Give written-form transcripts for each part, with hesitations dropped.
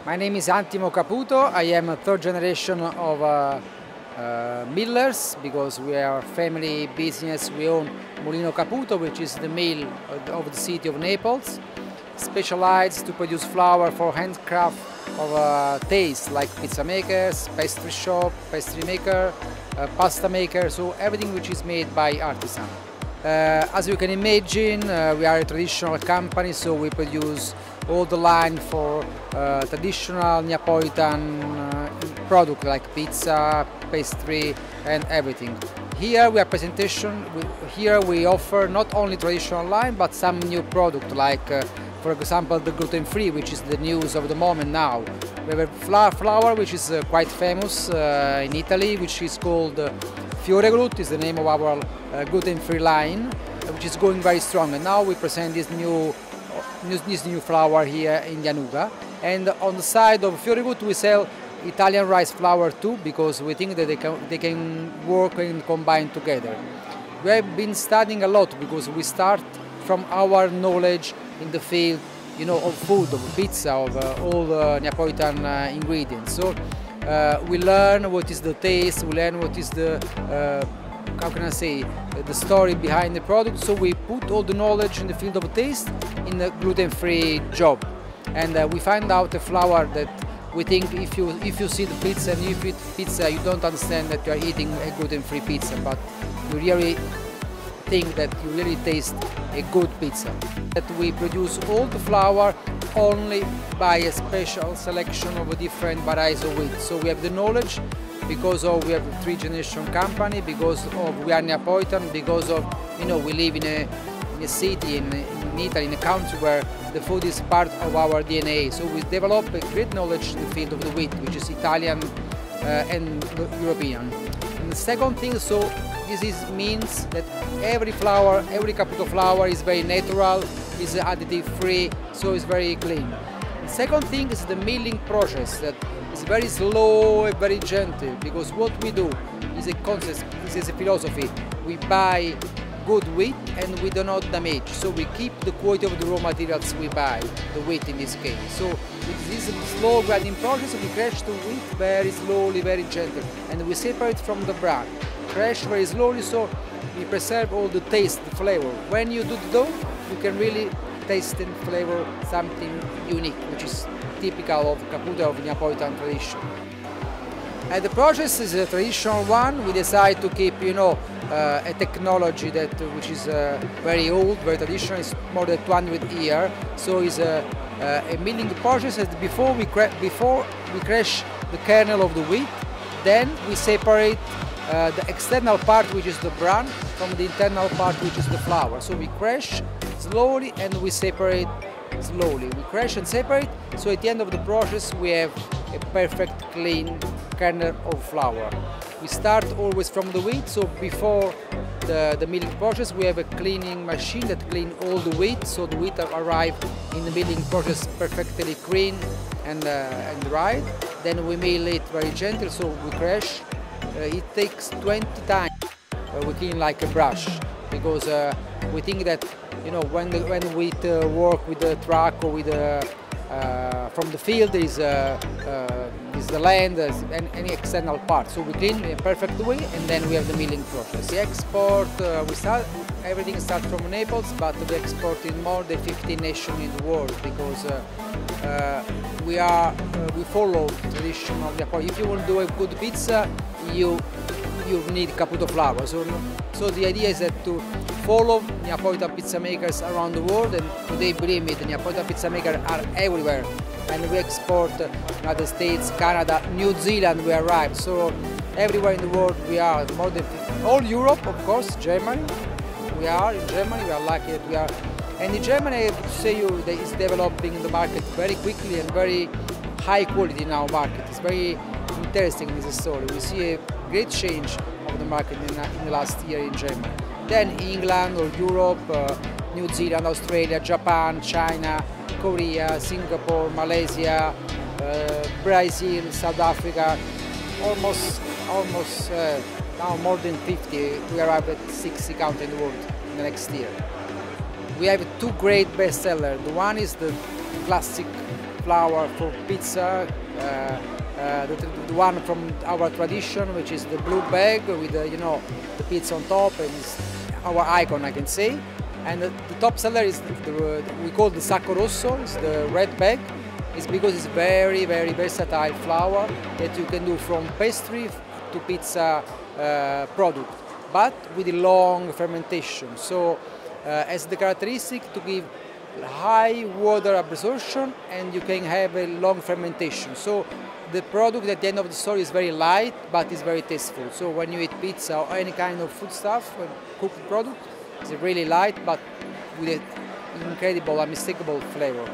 My name is Caputo. I am a third generation of millers because we are a family business. We own Mulino Caputo, which is the mill of the city of Naples, specialized to produce flour for handcraft of taste like pizza makers, pastry shop, pastry maker, pasta maker, so everything which is made by artisan. As you can imagine, we are a traditional company, so we produce all the line for traditional Neapolitan product like pizza, pastry and everything. Here we are presentation. Here we offer not only traditional line but some new product like for example the gluten-free, which is the news of the moment now. We have a flour which is quite famous in Italy, which is called Fioreglut, is the name of our gluten-free line, which is going very strong. And now we present this new flour here in the Anuga. And on the side of Fioreglut we sell Italian rice flour too, because we think that they can work and combine together. We have been studying a lot because we start from our knowledge in the field, you know, of food, of pizza, of all the Neapolitan ingredients. So we learn what is the taste, we learn what is the how can I say, the story behind the product. So we put all the knowledge in the field of taste in the gluten-free job, and we find out a flour that we think if you see the pizza and you eat pizza, you don't understand that you are eating a gluten-free pizza, but you really think that you really taste a good pizza. That we produce all the flour only by a special selection of different varieties of wheat. So we have the knowledge because of we have a three-generation company, because of we are Neapolitan, because of, you know, we live in a city in Italy, in a country where the food is part of our DNA. So we develop a great knowledge in the field of the wheat, which is Italian and European. And the second thing, so this means that every flour, every Caputo flour is very natural, is additive free, so it's very clean. The second thing is the milling process that is very slow and very gentle, because what we do is a concept, is a philosophy. We buy good wheat and we do not damage, so we keep the quality of the raw materials we buy, the wheat in this case. So with this slow grinding process we crush the wheat very slowly, very gentle, and we separate from the bran. Crush very slowly, so we preserve all the taste, the flavor. When you do the dough, you can really taste and flavor something unique, which is typical of Caputo, of Neapolitan tradition. And the process is a traditional one. We decide to keep, you know, a technology that which is very old, very traditional. It's more than 200 years. So it's a milling process. And before we crush the kernel of the wheat, then we separate the external part, which is the bran, from the internal part, which is the flour. So we crush slowly and we separate slowly. We crush and separate, so at the end of the process we have a perfect clean kernel of flour. We start always from the wheat, so before the milling process we have a cleaning machine that cleans all the wheat, so the wheat arrive in the milling process perfectly clean and dried. Then we mill it very gentle, so we crush. It takes 20 times. We clean like a brush, because we think that, you know, when we work with the truck or with from the field is the land and any external part. So we clean in a perfect way, and then we have the milling process. The export, everything starts from Naples, but we export in more than 15 nations in the world, because we follow tradition of Neapolitan. If you want to do a good pizza, you need Caputo flour. So the idea is that to follow Neapolitan pizza makers around the world, and today, believe me, the Neapolitan pizza makers are everywhere, and we export United States, Canada, New Zealand, we arrive. So everywhere in the world we are, more than all Europe, of course, Germany. We are in Germany, we are lucky that we are. And in Germany, I have to say you, that is developing the market very quickly and very high quality in our market. It's very interesting, this story. We see a great change of the market in the last year in Germany. Then England or Europe, New Zealand, Australia, Japan, China, Korea, Singapore, Malaysia, Brazil, South Africa, almost now more than 50. We arrive at 60 countries in the world in the next year. We have two great bestsellers. The one is the classic flour for pizza, the one from our tradition, which is the blue bag with the pizza on top, and it's our icon, I can say. And the top seller is we call the sacco rosso, it's the red bag. It's because it's very, very versatile flour that you can do from pastry to pizza product, but with a long fermentation. So as the characteristic to give high water absorption, and you can have a long fermentation. So the product at the end of the story is very light, but it's very tasteful. So when you eat pizza or any kind of food stuff, cooked product, it's really light, but with an incredible, unmistakable flavor.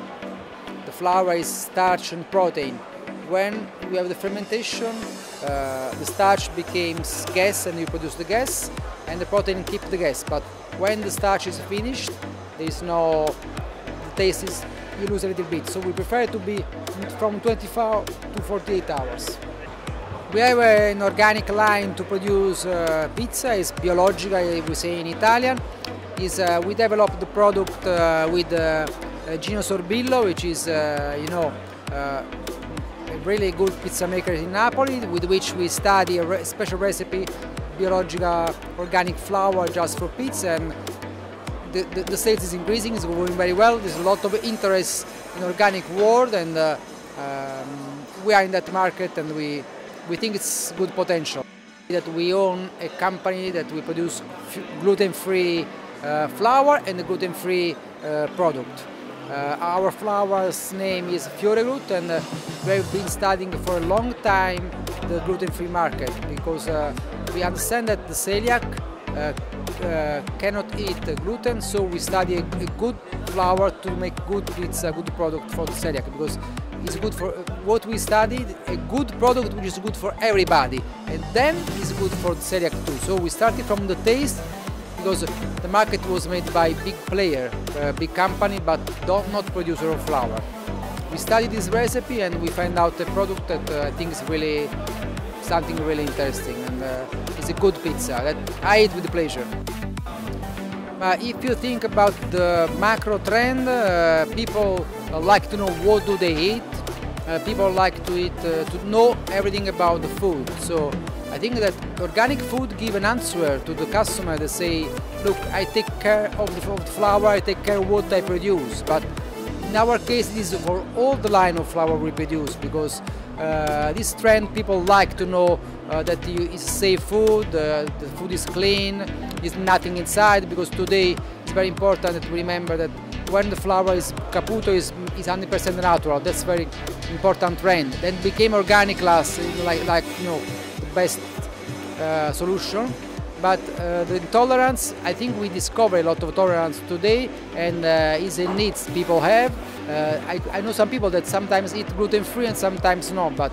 The flour is starch and protein. When we have the fermentation, the starch becomes gas and you produce the gas, and the protein keeps the gas. But when the starch is finished, there is no, the taste is, you lose a little bit. So we prefer it to be from 24 to 48 hours. We have an organic line to produce pizza. It's biologica, we say in Italian. We developed the product with Gino Sorbillo, which is a really good pizza maker in Napoli, with which we study a special recipe, biologica organic flour just for pizza, and the sales is increasing, it's going very well. There's a lot of interest in organic world, and we are in that market, and we think it's good potential. That we own a company that we produce gluten-free flour and a gluten-free product. Our flour's name is Fioreglut, and we've been studying for a long time the gluten-free market, because we understand that the celiac cannot eat gluten, so we study a good flour to make good pizza, good product for the celiac, because it's good for what we studied, a good product which is good for everybody, and then it's good for the celiac too. So we started from the taste, because the market was made by big player, big company, but not producer of flour. We studied this recipe and we find out a product that I think is really something really interesting, and it's a good pizza that I eat with pleasure. If you think about the macro trend, people like to know what do they eat. People like to eat, to know everything about the food. So I think that organic food give an answer to the customer. They say, look, I take care of the flour, I take care of what I produce. But in our case, this is for all the line of flour we produce, because this trend, people like to know that it's safe food, the food is clean, there's nothing inside, because today it's very important that we remember that when the flour is Caputo is 100% natural. That's very important trend. Then became organic last, like the best solution. But the intolerance, I think we discover a lot of tolerance today, and is a need people have. I know some people that sometimes eat gluten-free and sometimes not, but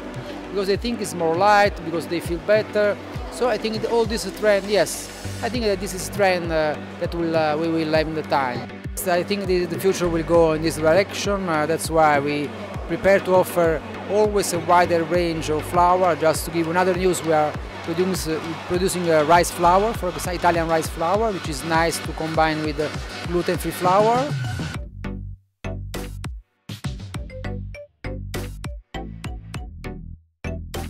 because they think it's more light, because they feel better. So I think all this trend, yes, I think that this is a trend that we will have in the time. I think the future will go in this direction. That's why we prepare to offer always a wider range of flour. Just to give another news, we are producing rice flour, for example, Italian rice flour, which is nice to combine with gluten-free flour.